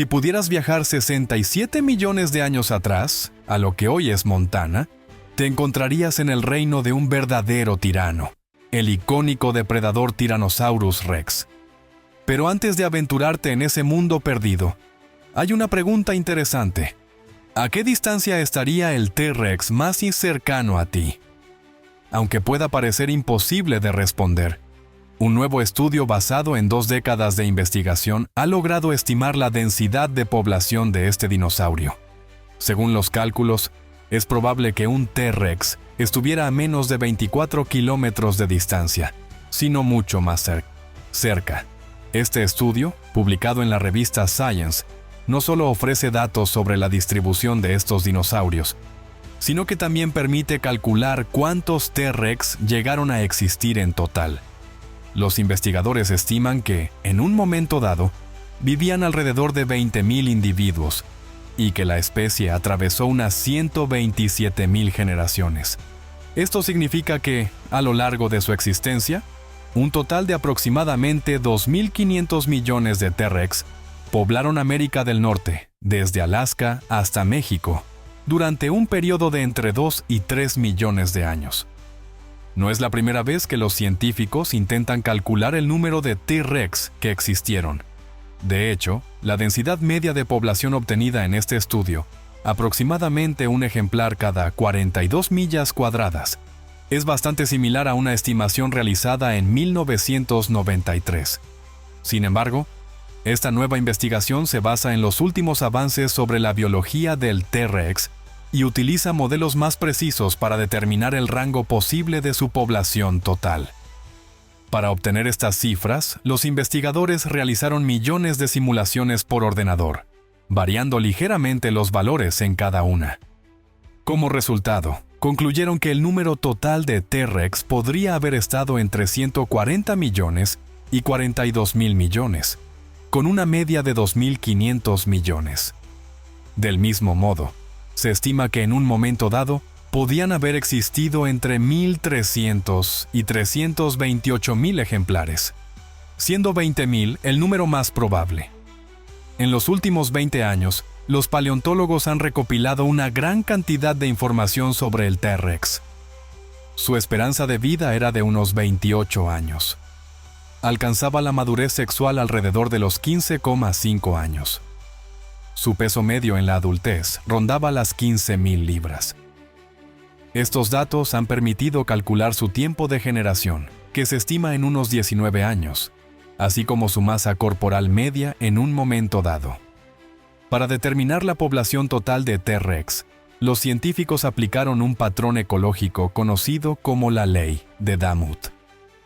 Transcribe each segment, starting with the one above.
Si pudieras viajar 67 millones de años atrás, a lo que hoy es Montana, te encontrarías en el reino de un verdadero tirano, el icónico depredador Tyrannosaurus Rex. Pero antes de aventurarte en ese mundo perdido, hay una pregunta interesante. ¿A qué distancia estaría el T-Rex más cercano a ti? Aunque pueda parecer imposible de responder, un nuevo estudio basado en 2 décadas de investigación ha logrado estimar la densidad de población de este dinosaurio. Según los cálculos, es probable que un T-Rex estuviera a menos de 24 kilómetros de distancia, sino mucho más cerca. Este estudio, publicado en la revista Science, no solo ofrece datos sobre la distribución de estos dinosaurios, sino que también permite calcular cuántos T-Rex llegaron a existir en total. Los investigadores estiman que, en un momento dado, vivían alrededor de 20.000 individuos, y que la especie atravesó unas 127.000 generaciones. Esto significa que, a lo largo de su existencia, un total de aproximadamente 2.500 millones de T-Rex poblaron América del Norte, desde Alaska hasta México, durante un periodo de entre 2 y 3 millones de años. No es la primera vez que los científicos intentan calcular el número de T-Rex que existieron. De hecho, la densidad media de población obtenida en este estudio, aproximadamente un ejemplar cada 42 millas cuadradas, es bastante similar a una estimación realizada en 1993. Sin embargo, esta nueva investigación se basa en los últimos avances sobre la biología del T-Rex y utiliza modelos más precisos para determinar el rango posible de su población total. Para obtener estas cifras, los investigadores realizaron millones de simulaciones por ordenador, variando ligeramente los valores en cada una. Como resultado, concluyeron que el número total de T-Rex podría haber estado entre 140 millones y 42.000 millones, con una media de 2.500 millones. Del mismo modo, se estima que en un momento dado podían haber existido entre 1.300 y 328.000 ejemplares, siendo 20.000 el número más probable. En los últimos 20 años, los paleontólogos han recopilado una gran cantidad de información sobre el T-Rex. Su esperanza de vida era de unos 28 años. Alcanzaba la madurez sexual alrededor de los 15,5 años. Su peso medio en la adultez rondaba las 15.000 libras. Estos datos han permitido calcular su tiempo de generación, que se estima en unos 19 años, así como su masa corporal media en un momento dado. Para determinar la población total de T-Rex, los científicos aplicaron un patrón ecológico conocido como la ley de Damut.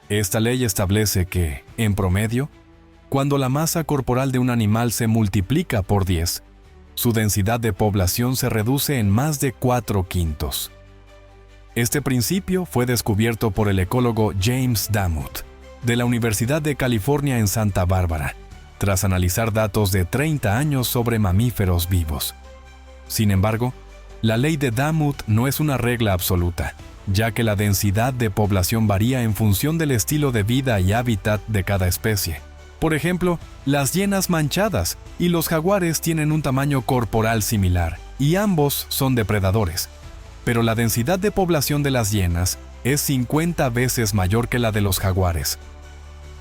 Esta ley establece que, en promedio, cuando la masa corporal de un animal se multiplica por 10, su densidad de población se reduce en más de 4/5. Este principio fue descubierto por el ecólogo James Damut, de la Universidad de California en Santa Bárbara, tras analizar datos de 30 años sobre mamíferos vivos. Sin embargo, la ley de Damut no es una regla absoluta, ya que la densidad de población varía en función del estilo de vida y hábitat de cada especie. Por ejemplo, las hienas manchadas y los jaguares tienen un tamaño corporal similar, y ambos son depredadores. Pero la densidad de población de las hienas es 50 veces mayor que la de los jaguares.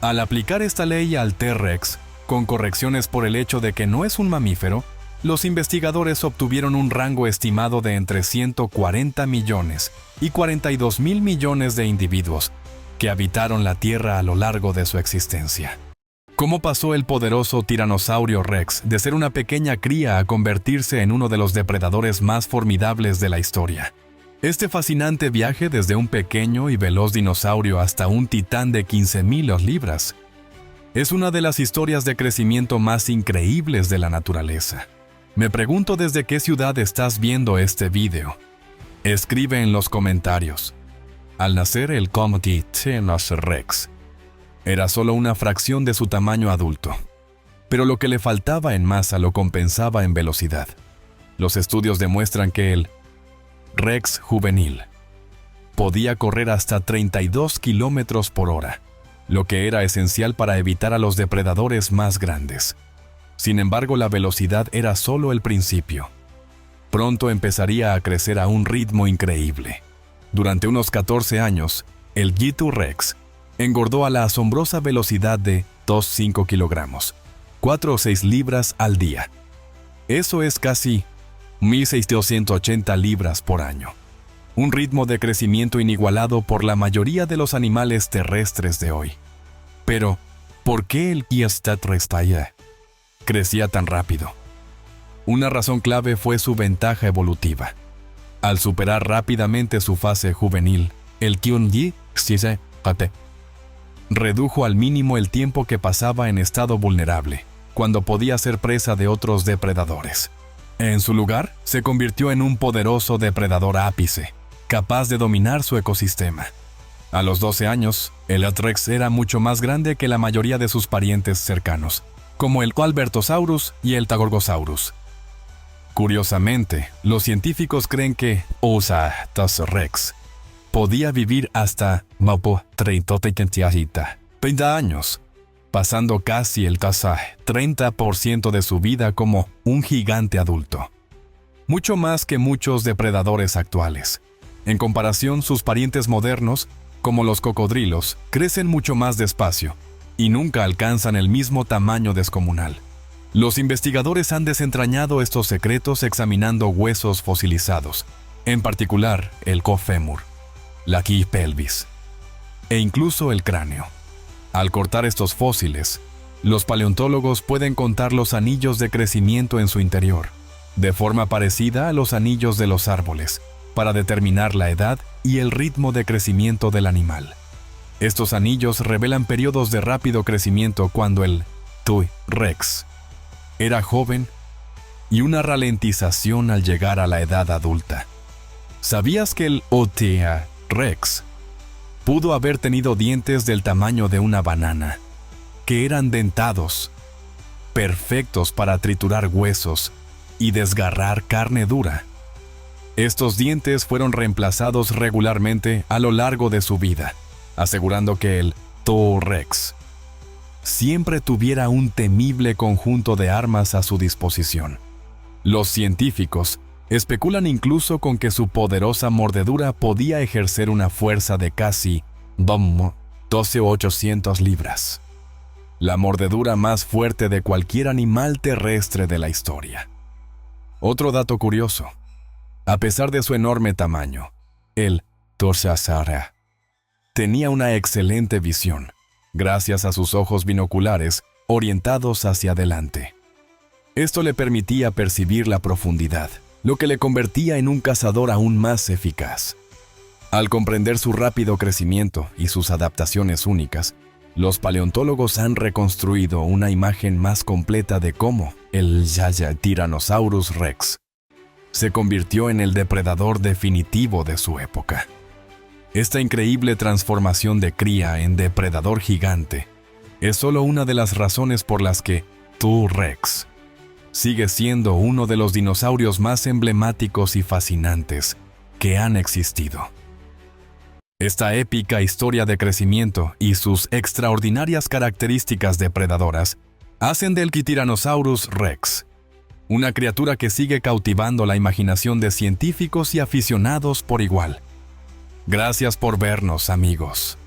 Al aplicar esta ley al T-Rex, con correcciones por el hecho de que no es un mamífero, los investigadores obtuvieron un rango estimado de entre 140 millones y 42.000 millones de individuos que habitaron la Tierra a lo largo de su existencia. ¿Cómo pasó el poderoso Tiranosaurio Rex de ser una pequeña cría a convertirse en uno de los depredadores más formidables de la historia? Este fascinante viaje desde un pequeño y veloz dinosaurio hasta un titán de 15.000 libras es una de las historias de crecimiento más increíbles de la naturaleza. Me pregunto desde qué ciudad estás viendo este video. Escribe en los comentarios. Al nacer el Tyrannosaurus Rex era solo una fracción de su tamaño adulto, pero lo que le faltaba en masa lo compensaba en velocidad. Los estudios demuestran que el Rex juvenil podía correr hasta 32 kilómetros por hora, lo que era esencial para evitar a los depredadores más grandes. Sin embargo, la velocidad era solo el principio. Pronto empezaría a crecer a un ritmo increíble. Durante unos 14 años, el G2 Rex engordó a la asombrosa velocidad de 2,5 kilogramos, 4 o 6 libras al día. Eso es casi 1.680 libras por año. Un ritmo de crecimiento inigualado por la mayoría de los animales terrestres de hoy. Pero, ¿por qué el G2 crecía tan rápido? Una razón clave fue su ventaja evolutiva. Al superar rápidamente su fase juvenil, el G2 redujo al mínimo el tiempo que pasaba en estado vulnerable, cuando podía ser presa de otros depredadores. En su lugar, se convirtió en un poderoso depredador ápice, capaz de dominar su ecosistema. A los 12 años, el T-Rex era mucho más grande que la mayoría de sus parientes cercanos, como el Albertosaurus y el Tagorgosaurus. Curiosamente, los científicos creen que T-Rex podía vivir hasta 30 años, pasando casi el 30% de su vida como un gigante adulto. Mucho más que muchos depredadores actuales. En comparación, sus parientes modernos, como los cocodrilos, crecen mucho más despacio y nunca alcanzan el mismo tamaño descomunal. Los investigadores han desentrañado estos secretos examinando huesos fosilizados, en particular el cofémur, la pelvis e incluso el cráneo. Al cortar estos fósiles, los paleontólogos pueden contar los anillos de crecimiento en su interior, de forma parecida a los anillos de los árboles, para determinar la edad y el ritmo de crecimiento del animal. Estos anillos revelan periodos de rápido crecimiento cuando el T-Rex era joven y una ralentización al llegar a la edad adulta. ¿Sabías que el T-Rex pudo haber tenido dientes del tamaño de una banana, que eran dentados, perfectos para triturar huesos y desgarrar carne dura? Estos dientes fueron reemplazados regularmente a lo largo de su vida, asegurando que el T-Rex siempre tuviera un temible conjunto de armas a su disposición. Los científicos especulan incluso con que su poderosa mordedura podía ejercer una fuerza de casi 12,800 libras. La mordedura más fuerte de cualquier animal terrestre de la historia. Otro dato curioso. A pesar de su enorme tamaño, el T-Rex tenía una excelente visión, gracias a sus ojos binoculares orientados hacia adelante. Esto le permitía percibir la profundidad, lo que le convertía en un cazador aún más eficaz. Al comprender su rápido crecimiento y sus adaptaciones únicas, los paleontólogos han reconstruido una imagen más completa de cómo el Tyrannosaurus Rex se convirtió en el depredador definitivo de su época. Esta increíble transformación de cría en depredador gigante es solo una de las razones por las que T-Rex sigue siendo uno de los dinosaurios más emblemáticos y fascinantes que han existido. Esta épica historia de crecimiento y sus extraordinarias características depredadoras hacen del Tyrannosaurus Rex una criatura que sigue cautivando la imaginación de científicos y aficionados por igual. Gracias por vernos, amigos.